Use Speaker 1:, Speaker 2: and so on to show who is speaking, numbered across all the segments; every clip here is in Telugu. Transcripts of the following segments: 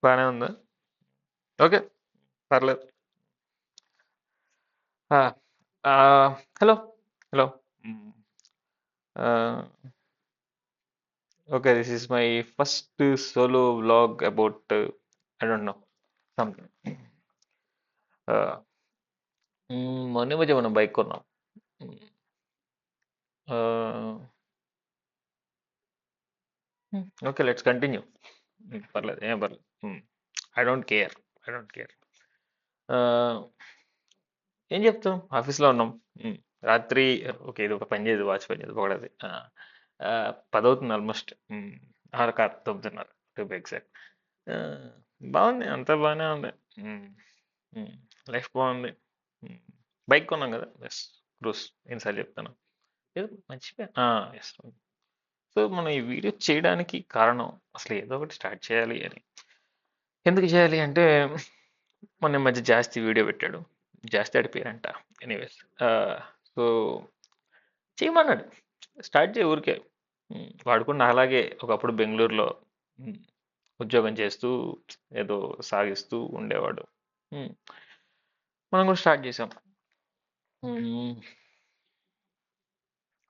Speaker 1: బాగానే ఉందా? ఓకే, పర్లేదు. Hello hello. Okay, this is my first solo vlog about I don't know something. మొన్న మధ్య మనం బైక్ కొన్నాం. Okay, let's continue. పర్లేదు, ఏం పర్లేదు. I don't care, I don't care. ఏం చెప్తాం, ఆఫీస్లో ఉన్నాం. మ్మ్. రాత్రి ఓకే, ఇది ఒక పని చేయదు, వాచ్ పని చేయదు, ఒకటది 10 అవుతుంది ఆల్మోస్ట్. ఆరు కాదు, 9:30 టు బి ఎగ్జాక్ట్. బాగుంది, అంతా బాగానే ఉంది. లైఫ్ బాగుంది. బైక్ కొన్నాం కదా, ఎస్. క్రూస్ ఎన్నిసార్లు చెప్తాను. ఏదో మర్చిపోయా. ఎస్. సో మనం ఈ వీడియో చేయడానికి కారణం, అసలు ఏదో ఒకటి స్టార్ట్ చేయాలి అని. ఎందుకు చేయాలి అంటే, మొన్న ఈ మధ్య జాస్తి వీడియో పెట్టాడు. జాస్తి అడిపోయారంట. ఎనీవేస్, సో చేయమన్నాడు, స్టార్ట్ చేయ ఊరికే. వాడు కూడా నాలాగే ఒకప్పుడు బెంగళూరులో మ్, ఉద్యోగం చేస్తూ ఏదో సాగిస్తూ ఉండేవాడు. మ్, మనం కూడా స్టార్ట్ చేసాం. మ్,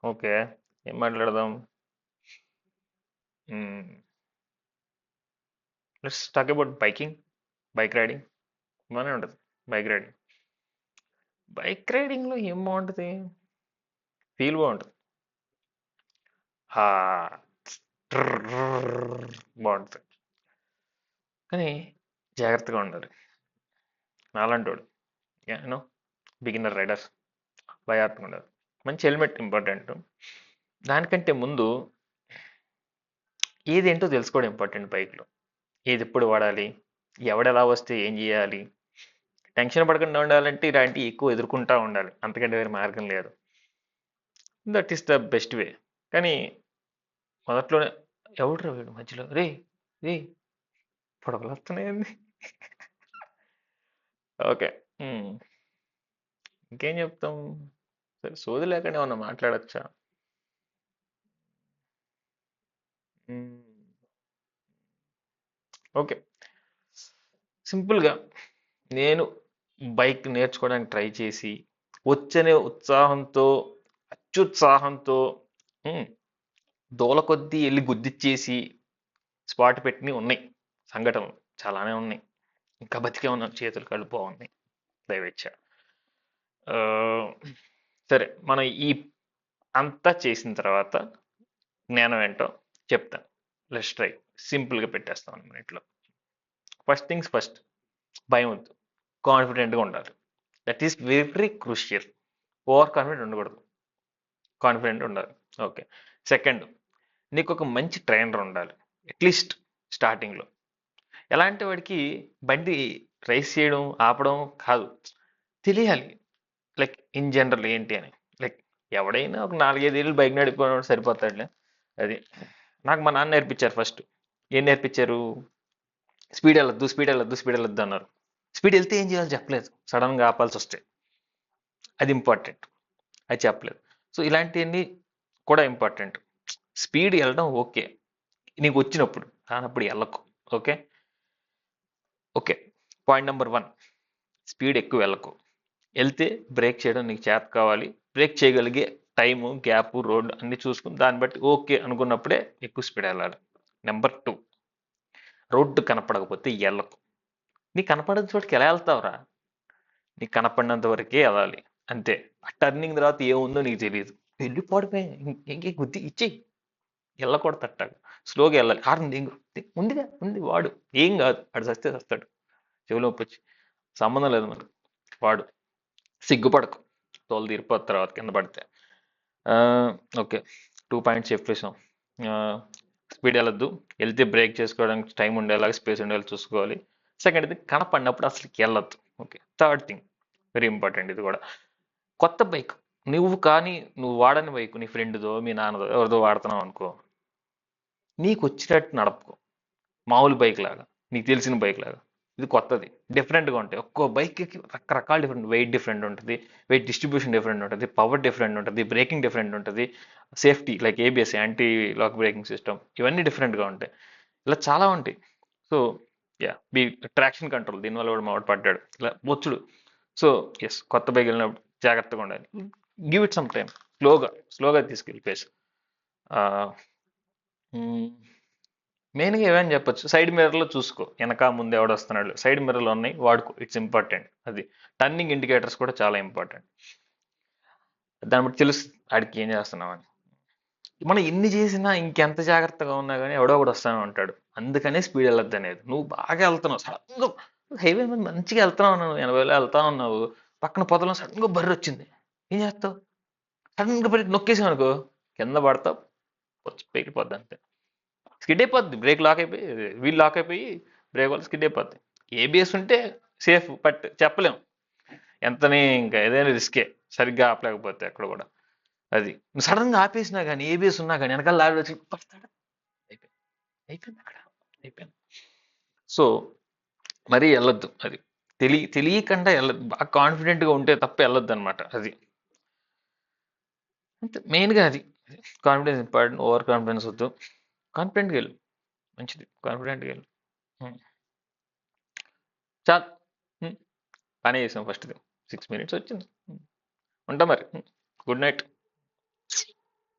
Speaker 1: ఓకే, ఏం మాట్లాడదాం? Let's talk about biking, bike riding. బాగానే ఉంటుంది బైక్ రైడింగ్. బైక్ రైడింగ్లో ఏం బాగుంటుంది? ఫీల్ బాగుంటుంది. ఆ, బాగుంటుంది. కానీ జాగ్రత్తగా ఉండాలి. నాలంటోడు, యూనో, బిగినర్ రైడర్స్ జాగ్రత్తగా ఉండాలి. మంచి హెల్మెట్ ఇంపార్టెంట్. దానికంటే ముందు ఏది ఏంటో తెలుసుకోవడం ఇంపార్టెంట్ బైక్లో. ఏది ఎప్పుడు వాడాలి, ఎవడెలా వస్తే ఏం చేయాలి. టెన్షన్ పడకుండా ఉండాలంటే ఇలాంటివి ఎక్కువ ఎదుర్కొంటా ఉండాలి, అంతకంటే వేరే మార్గం లేదు. That is the best way. కానీ మొదట్లోనే ఎవడు వీడు మధ్యలో రే రే పొడవలు వస్తున్నాయండి. ఓకే. ఇంకేం చెప్తాం? సరే, సోది లేకుండా ఏమన్నా మాట్లాడచ్చా? ఓకే, సింపుల్గా నేను బైక్ నేర్చుకోవడానికి ట్రై చేసి వచ్చనే ఉత్సాహంతో, అత్యుత్సాహంతో ఉమ్, దూల కొద్దీ వెళ్ళి గుద్దిచ్చేసి స్పాట్ పెట్టినవి ఉన్నాయి సంఘటనలు, చాలానే ఉన్నాయి. ఇంకా బతికే ఉన్నాం, చేతులు కళ్ళు బాగున్నాయి దయవేచ్ఛ. ఆ, సరే, మనం ఈ అంతా చేసిన తర్వాత జ్ఞానం ఏంటో చెప్తాను. Let's try. సింపుల్గా పెట్టేస్తాం అన్నింటిలో. ఫస్ట్ థింగ్స్ ఫస్ట్, భయం వద్దు, కాన్ఫిడెంట్గా ఉండాలి. That is very crucial. Over confident ఉండకూడదు, కాన్ఫిడెంట్ ఉండాలి. ఓకే. సెకండ్, నీకు ఒక మంచి ట్రైనర్ ఉండాలి, అట్లీస్ట్ స్టార్టింగ్లో. ఎలాంటి వాడికి బండి రైస్ చేయడం ఆపడం కాదు, తెలియాలి. లైక్ ఇన్ జనరల్ ఏంటి అని. లైక్ ఎవడైనా ఒక 4-5 ఏళ్ళు బైక్ నడిపోవడం సరిపోతాడులే. అది నాకు మా నాన్న నేర్పించారు ఫస్ట్. ఏం నేర్పించారు? స్పీడ్ వెళ్ళొద్దు, స్పీడ్ వెళ్ళొద్దు, స్పీడ్ వెళ్ళొద్దు అన్నారు. స్పీడ్ వెళ్తే ఏం చేయాలో చెప్పలేదు, సడన్గా ఆపాల్సి వస్తే. అది ఇంపార్టెంట్, అది చెప్పలేదు. సో ఇలాంటివన్నీ కూడా ఇంపార్టెంట్. స్పీడ్ వెళ్ళడం ఓకే, నీకు వచ్చినప్పుడు, కానప్పుడు వెళ్ళకు. Okay. Okay, point number 1, speed ఎక్కువ వెళ్ళకు. వెళ్తే బ్రేక్ చేయడం నీకు చేత కావాలి. బ్రేక్ చేయగలిగే టైము, గ్యాప్, రోడ్ అన్ని చూసుకుని దాన్ని బట్టి ఓకే అనుకున్నప్పుడే ఎక్కువ స్పీడ్ వెళ్ళాలి. నెంబర్ 2, రోడ్డు కనపడకపోతే వెళ్ళకు. నీకు కనపడని చోటుకి ఎలా వెళ్తావురా? నీకు కనపడినంత వరకే వెళ్ళాలి, అంతే. ఆ టర్నింగ్ తర్వాత ఏముందో నీకు తెలియదు, వెళ్ళిపోవడమే. ఇంకే గుద్ది ఇచ్చేయి, వెళ్ళకూడదు తట్టాడు. స్లోగా వెళ్ళాలి. హార్న్ ఉందిగా, ఉంది వాడు, ఏం కాదు, ఆడు చస్తే చస్తాడు, చెవులో నొప్పి వచ్చి సంబంధం లేదు మరి. వాడు సిగ్గుపడకు, తోలు తీరిపోత తర్వాత కింద పడితే. Okay, 2 points చెప్పేసాం. స్పీడ్ వెళ్ళొద్దు, వెళ్తే బ్రేక్ చేసుకోవడానికి టైం ఉండేలాగా స్పేస్ ఉండేలా చూసుకోవాలి. సెకండ్, ఇది కనపడినప్పుడు అసలుకి వెళ్ళొద్దు. Okay. Third thing, very important ఇది కూడా. కొత్త బైక్, నువ్వు వాడని బైక్ నీ ఫ్రెండ్దో మీ నాన్నదో ఎవరిదో వాడుతున్నావు అనుకో, నీకు వచ్చినట్టు నడపకు. మామూలు బైక్ లాగా, నీకు తెలిసిన బైక్ లాగా. ఇది కొత్తది, డిఫరెంట్గా ఉంటాయి. ఒక్కో బైక్కి రకరకాల డిఫరెంట్, వెయిట్ డిఫరెంట్ ఉంటుంది, వెయిట్ డిస్ట్రిబ్యూషన్ డిఫరెంట్ ఉంటుంది, పవర్ డిఫరెంట్ ఉంటుంది, బ్రేకింగ్ డిఫరెంట్ ఉంటుంది, safety like ABS, anti lock braking system, ఇవన్నీ డిఫరెంట్గా ఉంటాయి. ఇలా చాలా ఉంటాయి. So yeah be traction control దీనివల్ల కూడా మావాడు పడ్డాడు ఇలా బొచ్చుడు. సో ఎస్, కొత్త బైక్ వెళ్ళినప్పుడు జాగ్రత్తగా ఉండాలి. గివ్ ఇట్ సమ్ టైం, స్లోగా తీసుకెళ్ళి పేస్. మెయిన్గా ఏమని చెప్పొచ్చు, సైడ్ మిర్రర్లో చూసుకో వెనక ముందు ఎవడు వస్తున్నాడు. సైడ్ మిర్రర్లు ఉన్నాయి, వాడుకో, ఇట్స్ ఇంపార్టెంట్. అది టర్నింగ్ ఇండికేటర్స్ కూడా చాలా ఇంపార్టెంట్. దాన్ని బట్టి తెలుసు ఆడికి ఏం చేస్తున్నామని. మనం ఎన్ని చేసినా ఇంకెంత జాగ్రత్తగా ఉన్నా కానీ ఎవడో ఒకడు వస్తానే ఉంటాడు. అందుకనే స్పీడ్ వెళ్ళొద్దు అనేది. నువ్వు బాగా వెళ్తున్నావు, సడన్గా హైవే మీద మంచిగా వెళ్తున్నావు, నువ్వు 80లో వెళ్తా ఉన్నావు, పక్కన పొదలో సడన్గా బర్రె వచ్చింది, ఏం చేస్తావు? సడన్గా బ్రేక్ నొక్కేసావు అనుకో, కింద పడతావు, వచ్చి పెరిగిపోద్ది అంతే. స్కిడ్ అయిపోద్ది, బ్రేక్ లాక్ అయిపోయి, వీల్ లాక్ అయిపోయి బ్రేక్ వల్ల స్కిడ్ అయిపోద్ది. ఏబిఎస్ ఉంటే సేఫ్, బట్ చెప్పలేం ఎంతని, ఇంకా ఏదైనా రిస్కే సరిగ్గా ఆపలేకపోతే అక్కడ కూడా. అది సడన్ గా ఆపేసినా కానీ, ఏబిఎస్ ఉన్నా కానీ వెనకాల లారీ వచ్చి పడతాడు, అయిపోయింది, అయిపోయింది అక్కడ, అయిపోయింది. సో మరీ వెళ్ళొద్దు, అది తెలియకుండా వెళ్ళదు. బాగా కాన్ఫిడెంట్గా ఉంటే తప్ప వెళ్ళొద్దు అనమాట. అది అంతే మెయిన్గా. అది కాన్ఫిడెన్స్ ఇంపార్టెంట్, ఓవర్ కాన్ఫిడెన్స్ వద్దు. కాన్ఫిడెంట్గా వెళ్ళు, మంచిది, కాన్ఫిడెంట్గా వెళ్ళు. చాలు, పని చేసాం ఫస్ట్ 6 minutes వచ్చింది. ఉంటా మరి. Good night.